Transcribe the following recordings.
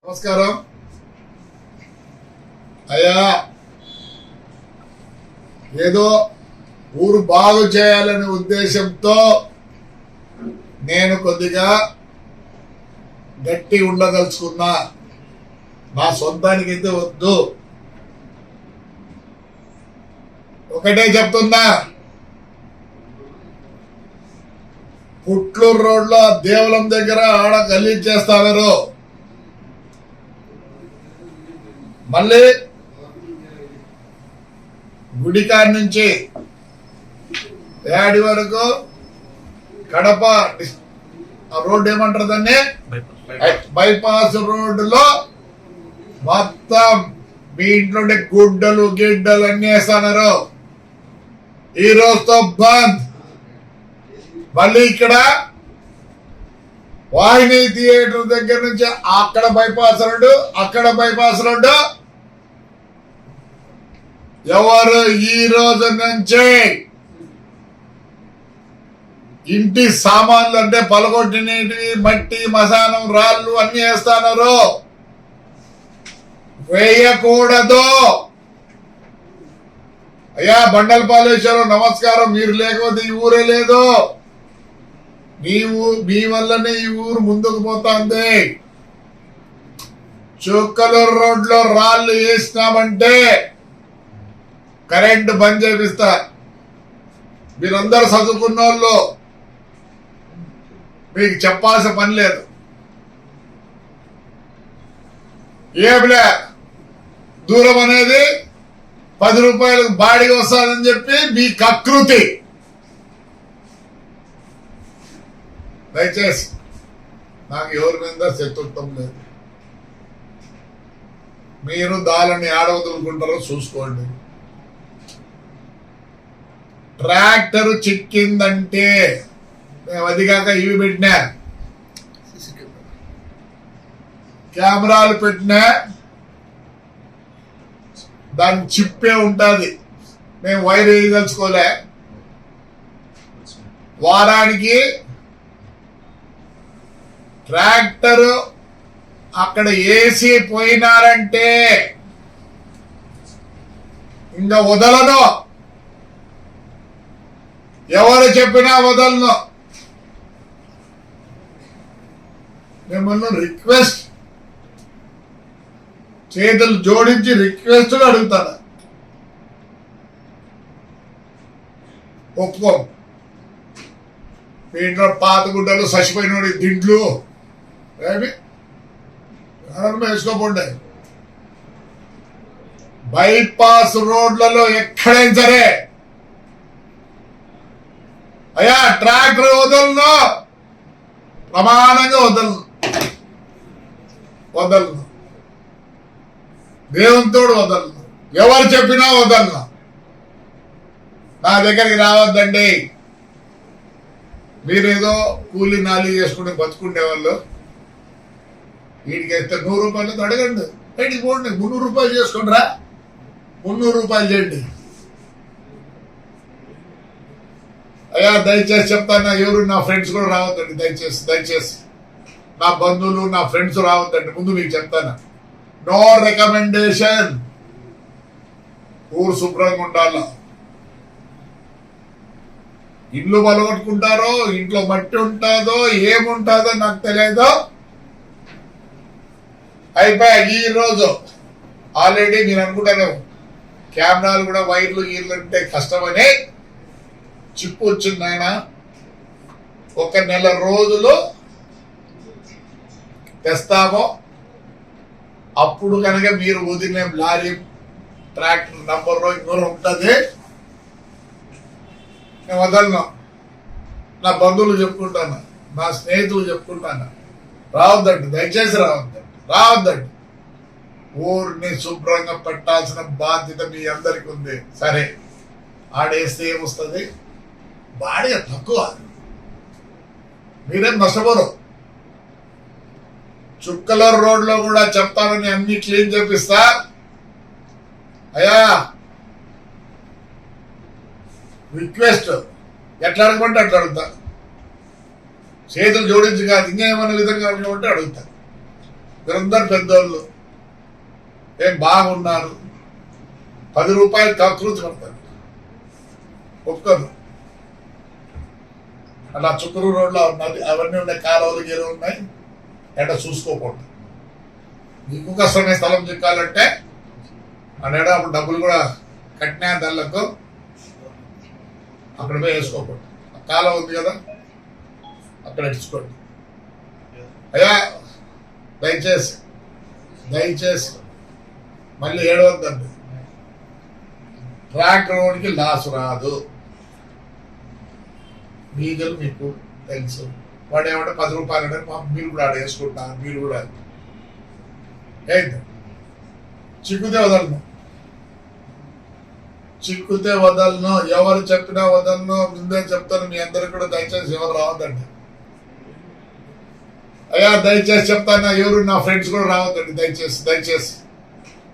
నమస్కారం అయ్యా. ఏదో ఊరు బాగు చేయాలనే ఉద్దేశంతో నేను కొద్దిగా గట్టి ఉండదలుచుకున్నా. నా సొంతానికి అయితే వద్దు. ఒకటే చెప్తున్నా, పుట్లూరు రోడ్లో దేవలం దగ్గర ఆడ గలీజ్ చేస్తారు. మళ్ళీ గుడికాడి నుంచి ఏడి వరకు కడప రోడ్డు ఏమంటారు దాన్ని, బైపాస్ రోడ్డులో మొత్తం మీ ఇంట్లో గుడ్డలు గిడ్డలు అన్ని వేస్తున్నారు. ఈ రోజుతో బంద్. మళ్ళీ ఇక్కడ వాహిని థియేటర్ దగ్గర నుంచి అక్కడ బైపాస్ రోడ్డు, అక్కడ బైపాస్ రోడ్డు. ఎవరు ఈ రోజు నుంచి ఇంటి సామాన్లు అంటే పలగొట్టినవి, మట్టి, మసానం, రాళ్ళు అన్ని వేస్తున్నారు. వేయకూడదు. అయ్యా బండలపాలేశ్వరం నమస్కారం. మీరు లేకపోతే ఈ ఊరే లేదు. మీ వల్లనే ఈ ఊరు ముందుకు పోతుంది. చుక్కలూరు రోడ్లో రాళ్ళు వేసినామంటే కరెంటు బంద్ చేపిస్తా. మీరందరూ చదువుకున్న వాళ్ళు, మీకు చెప్పాల్సిన పని లేదు. ఏమిలే దూరం అనేది 10 రూపాయలకు బాడీకి వస్తుందని చెప్పి మీ కకృతి. దయచేసి నాకు ఎవరి మీద శత్రుత్వం లేదు. మీరు దాలని ఆడవదులుకుంటారో చూసుకోండి. ట్రాక్టర్ చిక్కిందంటే మేము అదిగాక ఇవి పెట్టినా, కెమెరాలు పెట్టినా, దాని చిప్పే ఉంటుంది. మేము వైర్ వేయదలుచుకోలే. వారానికి ట్రాక్టర్ అక్కడ వేసి పోయినారంటే ఇంకా వదలను. ఎవరు చెప్పినా వదలను. మిమ్మల్ని రిక్వెస్ట్, చేతులు జోడించి రిక్వెస్ట్ అడుగుతాను. ఒప్పుకో. మీ ఇంట్లో పాత గుడ్డలు, చచ్చిపోయిన దిండ్లు ఏమి వేసుకోపోండి. బైపాస్ రోడ్లలో ఎక్కడైనా సరే అయ్యా ట్రాక్టర్ వదలను, ప్రమాణంగా వదలను. దేవునితోడు వదలను. ఎవరు చెప్పినా వదలను. నా దగ్గరికి రావద్దండి. మీరేదో కూలి నాలి చేసుకుని బతుకుండే వాళ్ళు. వీటికి వేస్తే 100 రూపాయలతో అడగండి. బయటికి పోండి. 300 రూపాయలు చేసుకోండి రా. 300 రూపాయలు చేయండి. అయ్యా దయచేసి చెప్తాను, ఎవరు నా ఫ్రెండ్స్ కూడా రావద్దండి. దయచేసి నా బంధువులు, నా ఫ్రెండ్స్ రావద్దండి. ముందు మీకు చెప్తాను, నో రికమెండేషన్. ఊరు శుభ్రంగా ఉండాల. ఇల్లు పలగొట్టుకుంటారో, ఇంట్లో మట్టి ఉంటుందో, ఏముంటుందో నాకు తెలియదు. అయిపోయా. ఈ రోజు ఆల్రెడీ నేను అనుకుంటాను, కెమెరాలు కూడా వైర్లు గీర్లు అంటే కష్టమని చిప్పు వచ్చింది. ఆయన 1 నెల రోజులు తెస్తామో అప్పుడు కనుక మీరు వదిలే లారీ, ట్రాక్టర్ నంబర్లో ఇంకోరు ఉంటుంది. నేను వదలను. నా బంధువులు చెప్పుకుంటాను, నా స్నేహితులు చెప్పుకుంటాను. రావద్దండి, దయచేసి రావద్దండి. ఊరిని శుభ్రంగా పెట్టాల్సిన బాధ్యత మీ అందరికి ఉంది. సరే, ఆడేస్తే ఏమొస్తుంది? బాడీ తక్కువ, మీరేం నష్టపోరు. చుక్కలూరు రోడ్లో కూడా చెప్తానని అన్ని క్లీన్ చేపిస్తా. అయ్యా రిక్వెస్ట్, ఎట్లా అడగమంటే అట్లా అడుగుతా. చేతులు జోడించి కాదు, ఇంకా ఏమన్నా విధంగా అడగమంటే అడుగుతా. మీరందరు పెద్దోళ్ళు ఏం బాగున్నారు. 10 రూపాయలు కకృతి పడతారు ఒక్కరు. అలా చుక్కూరు రోడ్లో ఉన్నది అవన్నీ ఉన్నాయి, కాలువలు గీలు ఉన్నాయి. ఎట చూసుకోకూడదు. మీకు కష్టమే స్థలం చిక్కాలంటే అక్కడ అప్పుడు డబ్బులు కూడా కట్టినా దాళ్ళకు అక్కడ పోయి వేసుకోకూడదు. కాలువ ఉంది కదా అక్కడ ఇచ్చుకోండి. అయ్యా దయచేసి దయచేసి మళ్ళీ ఏడవద్దండి. ట్రాక్ రోడ్కి లాస్ రాదు. మీగలు మీకు తెలుసు. వాడు ఏమంటే 10 రూపాయలు అంటే మీరు కూడా ఆడ వేసుకుంటారు. మీరు కూడా ఏంటి చిక్కుతే వదలను, చిక్కుతే వదలను. ఎవరు చెప్పినా వదలను. ముందే చెప్తాను మీ అందరికి కూడా. దయచేసి ఎవరు రావద్దండి. అయ్యా దయచేసి చెప్తాను, ఎవరు నా ఫ్రెండ్స్ కూడా రావద్దండి. దయచేసి దయచేసి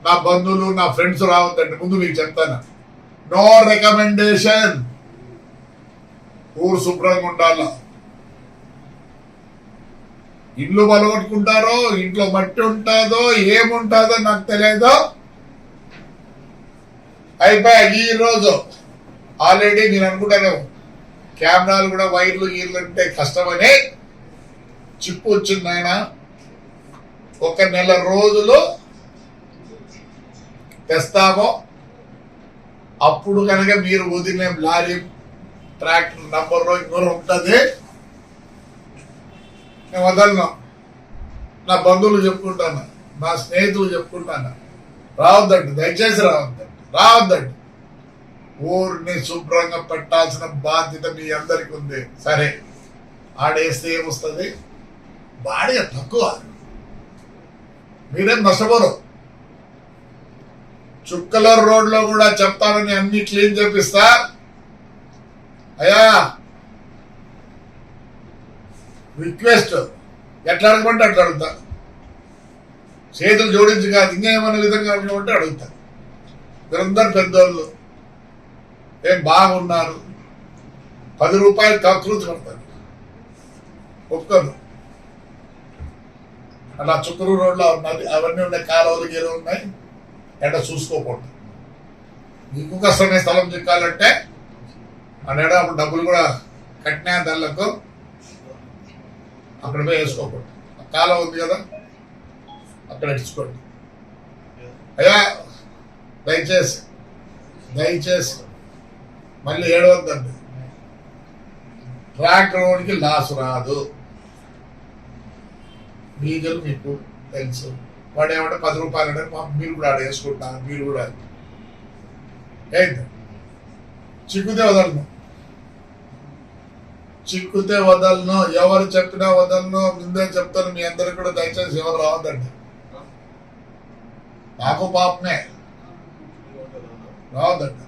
నా బంధువులు నా ఫ్రెండ్స్ రావద్దండి. ముందు మీకు చెప్తాను, నో రికమెండేషన్. ఊరు శుభ్రంగా ఉండాల. ఇల్లు బలగొట్టుకుంటారో, ఇంట్లో మట్టి ఉంటుందో, ఏముంటుందో నాకు తెలియదు. అయిపోయా. ఈ రోజు ఆల్రెడీ నేను అనుకుంటాను కెమెరాలు కూడా వైర్లు గీర్లు అంటే కష్టమని చిప్పు వచ్చింది. ఆయన 1 నెల రోజులు తెస్తామో అప్పుడు కనుక మీరు వదిలే లారీ ట్రాక్టర్ నంబర్ ఇంకోరు ఉంటుంది. నేను వదలను. నా బంధువులు చెప్పుకుంటాను, నా స్నేహితులు చెప్పుకుంటాను. రావద్దండి, దయచేసి రావద్దండి, రావద్దండి. ఊరిని శుభ్రంగా పెట్టాల్సిన బాధ్యత మీ అందరికి ఉంది. సరే ఆడేస్తే ఏమొస్తుంది? బాడీ తక్కువ, మీరేం నష్టపోరు. చుక్కల రోడ్లో కూడా చెప్తానని అన్ని క్లీన్ చేపిస్తా. అయ్యా రిక్వెస్ట్, ఎట్లా అడగమంటే అట్లా అడుగుతా. చేతులు జోడించి కాదు, ఇంకేమన్నా విధంగా అడగమంటే అడుగుతా. మీరందరు పెద్దోళ్ళు ఏం బాగున్నారు. 10 రూపాయలు కకృతి పడతారు ఒక్కరు. అలా చుక్కూరు రోడ్లో ఉన్నది అవన్నీ ఉన్నాయి, కాలువలు గీలు ఉన్నాయి. ఎట చూసుకోకూడదు. మీకు కష్టమే స్థలం చిక్కాలంటే అక్కడ అప్పుడు డబ్బులు కూడా కట్టినా దాళ్ళకు అక్కడ పోయి వేసుకోకూడదు. కాలువ ఉంది కదా అక్కడ ఇచ్చుకోండి. అయ్యా దయచేసి దయచేసి మళ్ళీ ఏడవద్దండి. ట్రాక్ రోడ్కి లాస్ రాదు. మీగలు మీకు తెలుసు. వాడు ఏమంటే 10 రూపాయలు అంటే మీరు కూడా ఆడ వేసుకుంటారు. మీరు కూడా ఏంటి చిక్కుతే వదలను, చిక్కుతే వదలను. ఎవరు చెప్పినా వదలను. ముందే చెప్తాను మీ అందరికి కూడా. దయచేసి ఎవరు రావద్దండి. నాకు పాపమే, రావద్దండి.